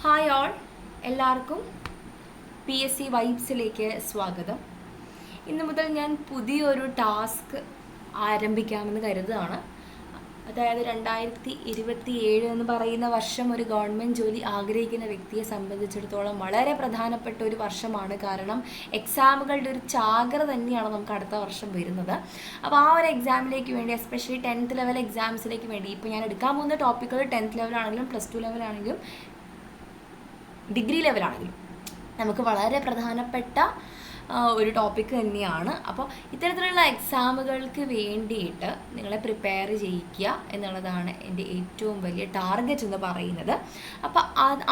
Hi all, എല്ലാവർക്കും PSC വൈബ്സിലേക്ക് സ്വാഗതം. ഇന്നു മുതൽ ഞാൻ പുതിയൊരു ടാസ്ക് ആരംഭിക്കാമെന്ന് കരുതുകയാണ്. അതായത് 2027 എന്ന് പറയുന്ന വർഷം ഒരു ഗവൺമെൻറ് ജോലി ആഗ്രഹിക്കുന്ന വ്യക്തിയെ സംബന്ധിച്ചിടത്തോളം വളരെ പ്രധാനപ്പെട്ട ഒരു വർഷമാണ്. കാരണം എക്സാമുകളുടെ ഒരു ചാകര തന്നെയാണ് നമുക്ക് അടുത്ത വർഷം വരുന്നത്. അപ്പോൾ ആ ഒരു എക്സാമിലേക്ക് വേണ്ടി, എസ്പെഷ്യലി 10th ലെവൽ എക്സാംസിലേക്ക് വേണ്ടി, ഇപ്പോൾ ഞാൻ എടുക്കാൻ പോകുന്ന ടോപ്പിക്കുകൾ 10th ലെവലാണെങ്കിലും +2 ലെവലാണെങ്കിലും ഡിഗ്രി ലെവലാണെങ്കിലും നമുക്ക് വളരെ പ്രധാനപ്പെട്ട ഒരു ടോപ്പിക്ക് തന്നെയാണ്. അപ്പോൾ ഇത്തരത്തിലുള്ള എക്സാമുകൾക്ക് വേണ്ടിയിട്ട് നിങ്ങളെ പ്രിപ്പയർ ചെയ്യിക്കുക എന്നുള്ളതാണ് എൻ്റെ ഏറ്റവും വലിയ ടാർഗറ്റ് എന്ന് പറയുന്നത്. അപ്പോൾ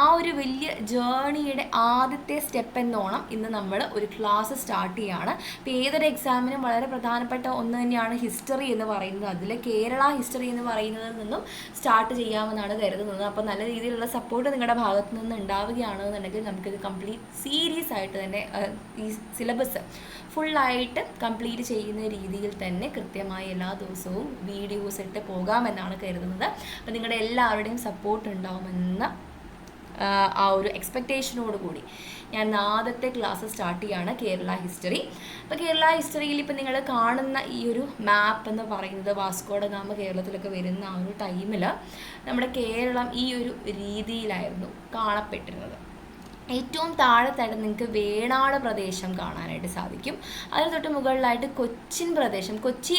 ആ ഒരു വലിയ ജേണിയുടെ ആദ്യത്തെ സ്റ്റെപ്പ് എന്നോണം ഇന്ന് നമ്മൾ ഒരു ക്ലാസ് സ്റ്റാർട്ട് ചെയ്യുകയാണ്. അപ്പോൾ ഏതൊരു എക്സാമിനും വളരെ പ്രധാനപ്പെട്ട ഒന്ന് തന്നെയാണ് ഹിസ്റ്ററി എന്ന് പറയുന്നത്. അതിൽ കേരള ഹിസ്റ്ററി എന്ന് പറയുന്നതിൽ നിന്നും സ്റ്റാർട്ട് ചെയ്യാമെന്നാണ് കരുതുന്നത്. അപ്പോൾ നല്ല രീതിയിലുള്ള സപ്പോർട്ട് നിങ്ങളുടെ ഭാഗത്തു നിന്ന് ഉണ്ടാവുകയാണെന്നുണ്ടെങ്കിൽ നമുക്കിത് കംപ്ലീറ്റ് സീരീസ് ആയിട്ട് തന്നെ ഈ സിലബസ് ഫുള്ളായിട്ട് കംപ്ലീറ്റ് ചെയ്യുന്ന രീതിയിൽ തന്നെ കൃത്യമായി എല്ലാ ദിവസവും വീഡിയോസ് ഇട്ട് പോകാമെന്നാണ് കരുതുന്നത്. അപ്പോൾ നിങ്ങളുടെ എല്ലാവരുടെയും സപ്പോർട്ട് ഉണ്ടാവുമെന്ന ആ ഒരു എക്സ്പെക്റ്റേഷനോട് കൂടി ഞാൻ ആദ്യത്തെ ക്ലാസ് സ്റ്റാർട്ട് ചെയ്യുകയാണ്, കേരള ഹിസ്റ്ററി. അപ്പോൾ കേരള ഹിസ്റ്ററിയിൽ ഇപ്പോൾ നിങ്ങൾ കാണുന്ന ഈ ഒരു മാപ്പ് എന്ന് പറയുന്നത് വാസ്കോ ഡ ഗാമ കേരളത്തിലൊക്കെ വരുന്ന ആ ഒരു ടൈമിൽ നമ്മുടെ കേരളം ഈ ഒരു രീതിയിലായിരുന്നു കാണപ്പെട്ടിരുന്നത്. ഏറ്റവും താഴത്തായിട്ട് നിങ്ങൾക്ക് വേണാട് പ്രദേശം കാണാനായിട്ട് സാധിക്കും. അതിന് തൊട്ട് മുകളിലായിട്ട് കൊച്ചി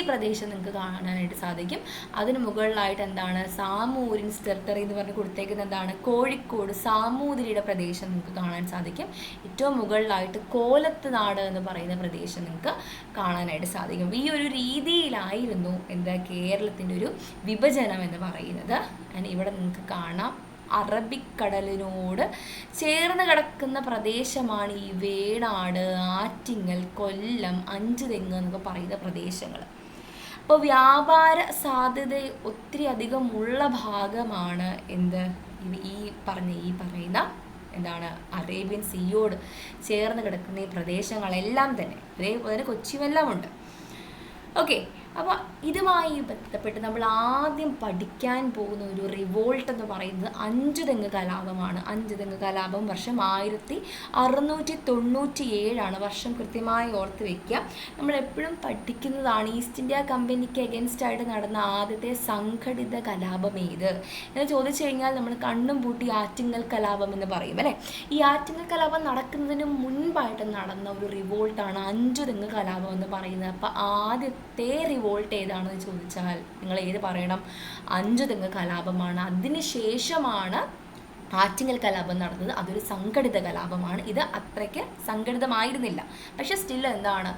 പ്രദേശം നിങ്ങൾക്ക് കാണാനായിട്ട് സാധിക്കും. അതിന് മുകളിലായിട്ട് എന്താണ് സാമൂരിൻസ് ടെറിട്ടറി എന്ന് പറഞ്ഞ് കൊടുത്തേക്കുന്ന എന്താണ് കോഴിക്കോട് സാമൂതിരിയുടെ പ്രദേശം നിങ്ങൾക്ക് കാണാൻ സാധിക്കും. ഏറ്റവും മുകളിലായിട്ട് കോലത്ത് നാട് എന്ന് പറയുന്ന പ്രദേശം നിങ്ങൾക്ക് കാണാനായിട്ട് സാധിക്കും. ഈ ഒരു രീതിയിലായിരുന്നു കേരളത്തിൻ്റെ ഒരു വിഭജനം എന്ന് പറയുന്നത്. ഇവിടെ നിങ്ങൾക്ക് കാണാം അറബിക്കടലിനോട് ചേർന്ന് കിടക്കുന്ന പ്രദേശമാണ് ഈ വേണാട്, ആറ്റിങ്ങൽ, കൊല്ലം, അഞ്ചുതെങ്ങ് എന്നൊക്കെ പറയുന്ന പ്രദേശങ്ങൾ. അപ്പോൾ വ്യാപാര സാധ്യത ഒത്തിരി അധികം ഉള്ള ഭാഗമാണ് ഈ പറയുന്ന എന്താണ് അറേബ്യൻ സീയോട് ചേർന്ന് കിടക്കുന്ന ഈ പ്രദേശങ്ങളെല്ലാം തന്നെ. അതേപോലെ തന്നെ കൊച്ചിയുമെല്ലാം ഉണ്ട്. ഓക്കെ, അപ്പോൾ ഇതുമായി ബന്ധപ്പെട്ട് നമ്മൾ ആദ്യം പഠിക്കാൻ പോകുന്ന ഒരു റിവോൾട്ട് എന്ന് പറയുന്നത് അഞ്ചുതെങ്ങ് കലാപമാണ്. അഞ്ചുതെങ്ങ് കലാപം വർഷം 1697 വർഷം കൃത്യമായി ഓർത്ത് വയ്ക്കുക. നമ്മളെപ്പോഴും പഠിക്കുന്നതാണ് ഈസ്റ്റ് ഇന്ത്യ കമ്പനിക്ക് അഗെൻസ്റ്റ് ആയിട്ട് നടന്ന ആദ്യത്തെ സംഘടിത കലാപം ഏത് എന്ന് ചോദിച്ചു കഴിഞ്ഞാൽ നമ്മൾ കണ്ണും പൂട്ടി ആറ്റിങ്ങൽ കലാപം എന്ന് പറയും അല്ലേ. ഈ ആറ്റിങ്ങൽ കലാപം നടക്കുന്നതിന് മുൻപായിട്ട് നടന്ന ഒരു റിവോൾട്ടാണ് അഞ്ചുതെങ്ങ് കലാപം എന്ന് പറയുന്നത്. അപ്പോൾ ആദ്യത്തെ റിവോൾട്ട് ഏതാണെന്ന് ചോദിച്ചാൽ നിങ്ങൾ ഏത് പറയണം? അഞ്ചുതെങ്ങ് കലാപമാണ്. അതിനുശേഷമാണ് ആറ്റിങ്ങൽ കലാപം നടന്നത്. അതൊരു സംഘടിത കലാപമാണ്. ഇത് അത്രയ്ക്ക് സംഘടിതമായിരുന്നില്ല, പക്ഷെ സ്റ്റിൽ എന്താണ്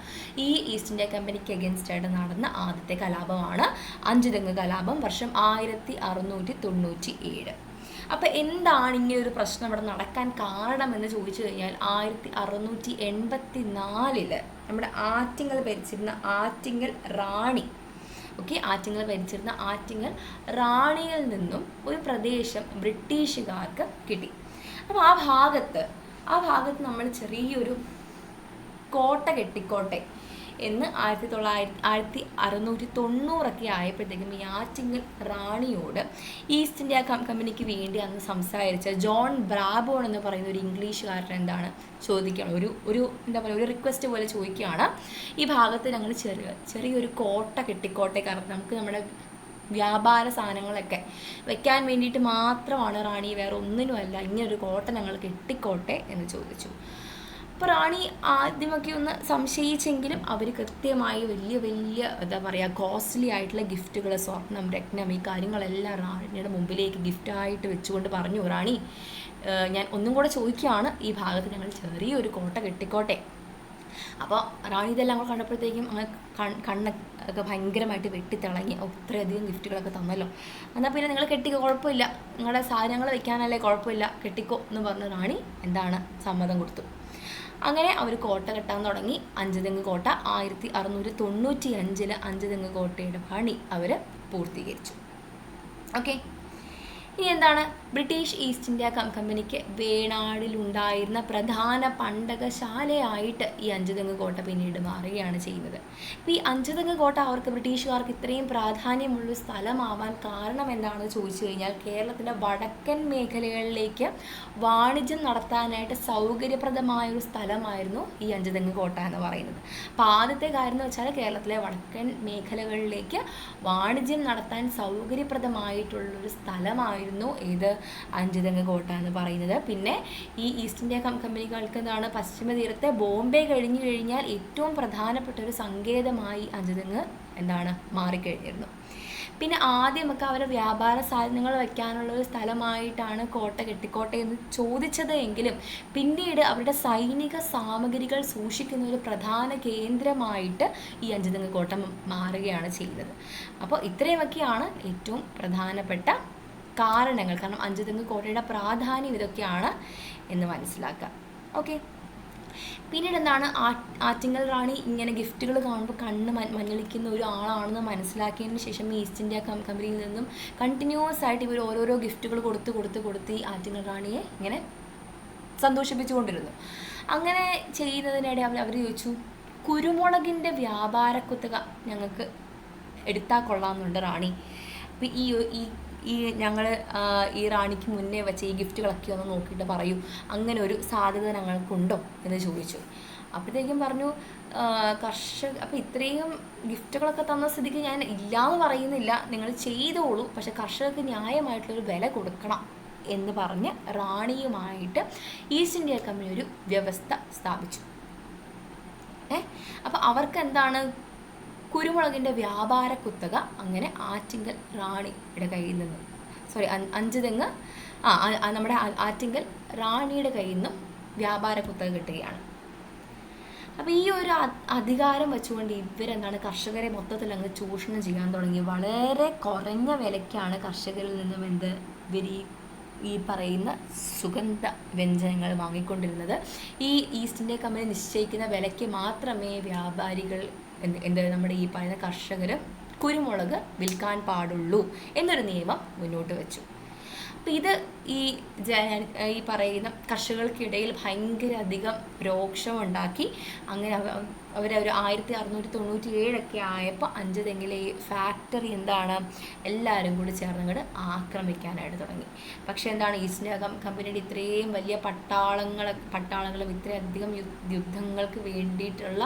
ഈ ഈസ്റ്റ് ഇന്ത്യ കമ്പനിക്ക് അഗെൻസ്റ്റ് ആയിട്ട് നടന്ന ആദ്യത്തെ കലാപമാണ് അഞ്ചുതെങ്ങ് കലാപം വർഷം 1697. അപ്പോൾ എന്താണ് ഇങ്ങനെ ഒരു പ്രശ്നം ഇവിടെ നടക്കാൻ കാരണമെന്ന് ചോദിച്ചു കഴിഞ്ഞാൽ 1684 നമ്മുടെ ആറ്റിങ്ങൽ ഭരിച്ചിരുന്ന ആറ്റിങ്ങൽ റാണി ആറ്റിങ്ങൽ റാണിയിൽ നിന്നും ഒരു പ്രദേശം ബ്രിട്ടീഷുകാർക്ക് കിട്ടി. അപ്പോൾ ആ ഭാഗത്ത് നമ്മൾ ചെറിയൊരു കോട്ട കെട്ടിക്കോട്ടെ എന്ന് 1690 ആയപ്പോഴത്തേക്കും ഈ ആറ്റിങ്ങൽ റാണിയോട് ഈസ്റ്റ് ഇന്ത്യ കമ്പനിക്ക് വേണ്ടി അന്ന് സംസാരിച്ച ജോൺ ബ്രാബോൺ എന്ന് പറയുന്ന ഒരു ഇംഗ്ലീഷുകാരൻ എന്താണ് ചോദിക്കുകയാണ്, ഒരു റിക്വസ്റ്റ് പോലെ ചോദിക്കുകയാണ്, ഈ ഭാഗത്ത് ഞങ്ങൾ ചെറിയൊരു കോട്ട കെട്ടിക്കോട്ടെ, കാരണം നമുക്ക് നമ്മുടെ വ്യാപാര സാധനങ്ങളൊക്കെ വെക്കാൻ വേണ്ടിയിട്ട് മാത്രമാണ് റാണി, വേറെ ഒന്നിനുമല്ല, ഇങ്ങനൊരു കോട്ട ഞങ്ങൾ കെട്ടിക്കോട്ടെ എന്ന് ചോദിച്ചു. അപ്പോൾ റാണി ആദ്യമൊക്കെ ഒന്ന് സംശയിച്ചെങ്കിലും അവർ കൃത്യമായി വലിയ എന്താ പറയുക കോസ്റ്റ്ലി ആയിട്ടുള്ള ഗിഫ്റ്റുകൾ, സ്വർണം, രത്നം, ഈ കാര്യങ്ങളെല്ലാം റാണിയുടെ മുമ്പിലേക്ക് ഗിഫ്റ്റായിട്ട് വെച്ചുകൊണ്ട് പറഞ്ഞു, റാണി ഞാൻ ഒന്നും കൂടെ ചോദിക്കുകയാണ്, ഈ ഭാഗത്ത് ഞങ്ങൾ ചെറിയൊരു കോട്ട കെട്ടിക്കോട്ടെ. അപ്പോൾ റാണി ഇതെല്ലാം കൂടെ കണ്ടപ്പോഴത്തേക്കും കണ്ണൊക്കെ ഭയങ്കരമായിട്ട് വെട്ടിത്തിളങ്ങി. ഇത്രയധികം ഗിഫ്റ്റുകളൊക്കെ തന്നല്ലോ, എന്നാൽ പിന്നെ നിങ്ങൾ കെട്ടിക്കോ, കുഴപ്പമില്ല, നിങ്ങളുടെ സാധനങ്ങൾ വെക്കാനല്ലേ, കുഴപ്പമില്ല, കെട്ടിക്കോ എന്ന് പറഞ്ഞ് റാണി സമ്മതം കൊടുത്തു. അങ്ങനെ അവർ കോട്ട കെട്ടാൻ തുടങ്ങി. അഞ്ചുതെങ്ങ് കോട്ട 1695 അഞ്ചുതെങ്ങ് കോട്ടയുടെ പണി അവർ പൂർത്തീകരിച്ചു. ഓക്കെ, ഇനി എന്താണ് ബ്രിട്ടീഷ് ഈസ്റ്റ് ഇന്ത്യ കമ്പനിക്ക് വേണാടിലുണ്ടായിരുന്ന പ്രധാന പണ്ടകശാലയായിട്ട് ഈ അഞ്ചുതെങ്ങ് കോട്ട പിന്നീട് മാറുകയാണ് ചെയ്യുന്നത്. അപ്പോൾ ഈ അഞ്ചുതെങ്ങ് കോട്ട അവർക്ക് ബ്രിട്ടീഷുകാർക്ക് ഇത്രയും പ്രാധാന്യമുള്ള സ്ഥലമാവാൻ കാരണം എന്താണെന്ന് ചോദിച്ചു കഴിഞ്ഞാൽ കേരളത്തിൻ്റെ വടക്കൻ മേഖലകളിലേക്ക് വാണിജ്യം നടത്താനായിട്ട് സൗകര്യപ്രദമായൊരു സ്ഥലമായിരുന്നു ഈ അഞ്ചുതെങ്ങ് കോട്ട എന്ന് പറയുന്നത്. അപ്പോൾ ആദ്യത്തെ കാര്യം എന്ന് വെച്ചാൽ കേരളത്തിലെ വടക്കൻ മേഖലകളിലേക്ക് വാണിജ്യം നടത്താൻ സൗകര്യപ്രദമായിട്ടുള്ളൊരു സ്ഥലമായിരുന്നു ഏത് അഞ്ചുതെങ്ങ് കോട്ട എന്ന് പറയുന്നത്. പിന്നെ ഈ ഈസ്റ്റ് ഇന്ത്യ കമ്പനികൾക്ക് എന്താണ് പശ്ചിമ തീരത്തെ ബോംബെ കഴിഞ്ഞു കഴിഞ്ഞാൽ ഏറ്റവും പ്രധാനപ്പെട്ട ഒരു സങ്കേതമായി അഞ്ചുതെങ്ങ് എന്താണ് മാറിക്കഴിഞ്ഞിരുന്നു. പിന്നെ ആദ്യമൊക്കെ അവരെ വ്യാപാര സാധനങ്ങൾ വയ്ക്കാനുള്ള ഒരു സ്ഥലമായിട്ടാണ് കോട്ട കെട്ടിക്കോട്ടയെന്ന് ചോദിച്ചത് എങ്കിലും പിന്നീട് അവരുടെ സൈനിക സാമഗ്രികൾ സൂക്ഷിക്കുന്ന ഒരു പ്രധാന കേന്ദ്രമായിട്ട് ഈ അഞ്ചുതെങ്ങ് കോട്ട മാറുകയാണ് ചെയ്യുന്നത്. അപ്പോൾ ഇത്രയുമൊക്കെയാണ് ഏറ്റവും പ്രധാനപ്പെട്ട കാരണങ്ങൾ. കാരണം അഞ്ചുതെങ്ങ് കോട്ടയുടെ പ്രാധാന്യം ഇതൊക്കെയാണ് എന്ന് മനസ്സിലാക്കുക. ഓക്കെ, പിന്നീട് എന്താണ് ആറ്റിങ്ങൽ റാണി ഇങ്ങനെ ഗിഫ്റ്റുകൾ കാണുമ്പോൾ കണ്ണ് മഞ്ഞളിക്കുന്ന ഒരു ആളാണെന്ന് മനസ്സിലാക്കിയതിന് ശേഷം ഈസ്റ്റ് ഇന്ത്യ കമ്പനിയിൽ നിന്നും കണ്ടിന്യൂസ് ആയിട്ട് ഇവർ ഓരോരോ ഗിഫ്റ്റുകൾ കൊടുത്ത് ഈ ആറ്റിങ്ങൽ റാണിയെ ഇങ്ങനെ സന്തോഷിപ്പിച്ചുകൊണ്ടിരുന്നു. അങ്ങനെ ചെയ്യുന്നതിനിടെ അവർ ചോദിച്ചു, കുരുമുളകിൻ്റെ വ്യാപാര കുത്തക ഞങ്ങൾക്ക് എടുത്താൽ കൊള്ളാമെന്നുണ്ട് റാണി. അപ്പോൾ ഈ ഞങ്ങൾ ഈ റാണിക്ക് മുന്നേ വെച്ച ഈ ഗിഫ്റ്റുകളൊക്കെ ഒന്ന് നോക്കിയിട്ട് പറയൂ, അങ്ങനെ ഒരു സാധ്യത ഞങ്ങൾക്കുണ്ടോ എന്ന് ചോദിച്ചു. അപ്പോഴത്തേക്കും പറഞ്ഞു അപ്പോൾ ഇത്രയും ഗിഫ്റ്റുകളൊക്കെ തന്ന സ്ഥിതിക്ക് ഞാൻ ഇല്ലയെന്ന് പറയുന്നില്ല, നിങ്ങൾ ചെയ്തോളൂ, പക്ഷെ കർഷകർക്ക് ന്യായമായിട്ടുള്ളൊരു വില കൊടുക്കണം എന്ന് പറഞ്ഞ് റാണിയുമായിട്ട് ഈസ്റ്റ് ഇന്ത്യ കമ്പനി ഒരു വ്യവസ്ഥ സ്ഥാപിച്ചു. അപ്പോൾ അവർക്ക് എന്താണ് കുരുമുളകിൻ്റെ വ്യാപാര കുത്തക അങ്ങനെ ആറ്റിങ്ങൽ റാണിയുടെ കയ്യിൽ നിന്ന് അഞ്ചുതെങ്ങ് നമ്മുടെ ആറ്റിങ്ങൽ റാണിയുടെ കയ്യിൽ നിന്നും വ്യാപാര കുത്തക കിട്ടുകയാണ്. അപ്പോൾ ഈ ഒരു അധികാരം വെച്ചുകൊണ്ട് ഇവരെന്താണ് കർഷകരെ മൊത്തത്തിൽ അങ്ങ് ചൂഷണം ചെയ്യാൻ തുടങ്ങി. വളരെ കുറഞ്ഞ വിലയ്ക്കാണ് കർഷകരിൽ നിന്നും ഇവർ ഈ പറയുന്ന സുഗന്ധ വ്യഞ്ജനങ്ങൾ വാങ്ങിക്കൊണ്ടിരുന്നത്. ഈ ഈസ്റ്റ് ഇന്ത്യ കമ്പനി നിശ്ചയിക്കുന്ന വിലയ്ക്ക് മാത്രമേ വ്യാപാരികൾ നമ്മുടെ ഈ പറയുന്ന കർഷകർ കുരുമുളക് വിൽക്കാൻ പാടുള്ളൂ എന്നൊരു നിയമം മുന്നോട്ട് വെച്ചു. അപ്പോൾ ഇത് ഈ പറയുന്ന കർഷകർക്കിടയിൽ ഭയങ്കര അധികം രോക്ഷമുണ്ടാക്കി. അങ്ങനെ അവരൊരു 1697 ആയപ്പോൾ അഞ്ചുതെങ്ങിലെ ഈ ഫാക്ടറി എല്ലാവരും കൂടി ചേർന്നങ്ങോട്ട് ആക്രമിക്കാനായിട്ട് തുടങ്ങി. പക്ഷേ ഈസ്റ്റ് ഇന്ത്യ കമ്പനിയുടെ ഇത്രയും വലിയ പട്ടാളങ്ങളും ഇത്രയധികം യുദ്ധങ്ങൾക്ക് വേണ്ടിയിട്ടുള്ള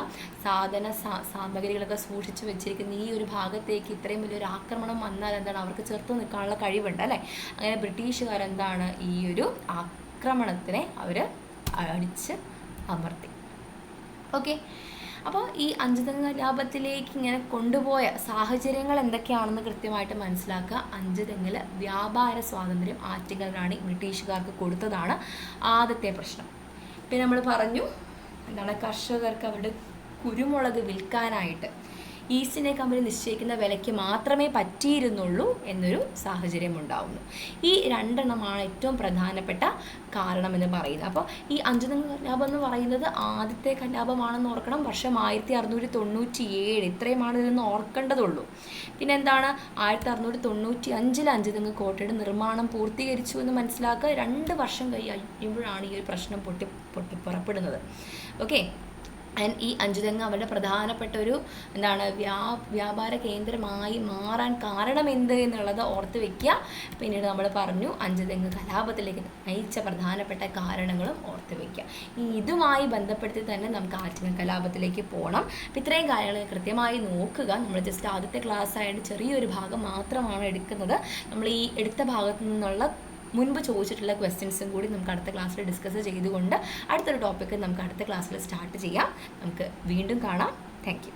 സാമഗ്രികളൊക്കെ സൂക്ഷിച്ചു വെച്ചിരിക്കുന്ന ഈ ഒരു ഭാഗത്തേക്ക് ഇത്രയും വലിയൊരു ആക്രമണം വന്നാൽ അവർക്ക് ചെറുത്ത് നിൽക്കാനുള്ള കഴിവുണ്ട് അല്ലേ. അങ്ങനെ ബ്രിട്ടീഷുകാരെന്താണ് ഈ ഒരു ആക്രമണത്തിനെ അവർ അടിച്ച് അമർത്തി. ഓക്കെ, അപ്പോൾ ഈ അഞ്ചുതെങ്ങ് കലാപത്തിലേക്ക് ഇങ്ങനെ കൊണ്ടുപോയ സാഹചര്യങ്ങൾ എന്തൊക്കെയാണെന്ന് കൃത്യമായിട്ട് മനസ്സിലാക്കുക. അഞ്ചുതെങ്ങിൽ വ്യാപാര സ്വാതന്ത്ര്യം ആറ്റിങ്ങൽ റാണി ബ്രിട്ടീഷുകാർക്ക് കൊടുത്തതാണ് ആദ്യത്തെ പ്രശ്നം. പിന്നെ നമ്മൾ പറഞ്ഞു കർഷകർക്ക് അവരുടെ കുരുമുളക് വിൽക്കാനായിട്ട് ഈസ്റ്റ് ഇന്ത്യ കമ്പനി നിശ്ചയിക്കുന്ന വിലയ്ക്ക് മാത്രമേ പറ്റിയിരുന്നുള്ളൂ എന്നൊരു സാഹചര്യം ഉണ്ടാവുന്നു. ഈ രണ്ടെണ്ണമാണ് ഏറ്റവും പ്രധാനപ്പെട്ട കാരണമെന്ന് പറയുന്നത്. അപ്പോൾ ഈ അഞ്ചുതെങ്ങ് കലാപം എന്ന് പറയുന്നത് ആദ്യത്തെ കലാപമാണെന്ന് ഓർക്കണം. വർഷം 1697 ഇത്രയുമാണ് ഇതെന്ന് ഓർക്കേണ്ടതുള്ളൂ. പിന്നെ 1695 അഞ്ചുതെങ്ങ് കോട്ടയുടെ നിർമ്മാണം പൂർത്തീകരിച്ചു എന്ന് മനസ്സിലാക്കുക. 2 വർഷം കഴിയുമ്പോഴാണ് ഈ ഒരു പ്രശ്നം പൊട്ടിപ്പുറപ്പെടുന്നത്. ഓക്കെ, ഈ അഞ്ചുതെങ്ങ് അവരുടെ പ്രധാനപ്പെട്ട ഒരു വ്യാപാര കേന്ദ്രമായി മാറാൻ കാരണം എന്ത് എന്നുള്ളത് ഓർത്ത് വയ്ക്കുക. പിന്നീട് നമ്മൾ പറഞ്ഞു അഞ്ചുതെങ്ങ് കലാപത്തിലേക്ക് നയിച്ച പ്രധാനപ്പെട്ട കാരണങ്ങളും ഓർത്ത് വയ്ക്കുക. ഇതുമായി ബന്ധപ്പെടുത്തി തന്നെ നമുക്ക് ആറ്റിങ്ങൽ കലാപത്തിലേക്ക് പോകണം. അപ്പം ഇത്രയും കാര്യങ്ങൾ കൃത്യമായി നോക്കുക. നമ്മൾ ജസ്റ്റ് ആദ്യത്തെ ക്ലാസ് ആയിട്ട് ചെറിയൊരു ഭാഗം മാത്രമാണ് എടുക്കുന്നത്. നമ്മൾ ഈ എടുത്ത ഭാഗത്തു നിന്നുള്ള മുൻപ് ചോദിച്ചിട്ടുള്ള ക്വസ്റ്റ്യൻസും കൂടി നമുക്ക് അടുത്ത ക്ലാസ്സിൽ ഡിസ്കസ് ചെയ്തുകൊണ്ട് അടുത്തൊരു ടോപ്പിക്ക് നമുക്ക് അടുത്ത ക്ലാസ്സിൽ സ്റ്റാർട്ട് ചെയ്യാം. നമുക്ക് വീണ്ടും കാണാം. Thank you.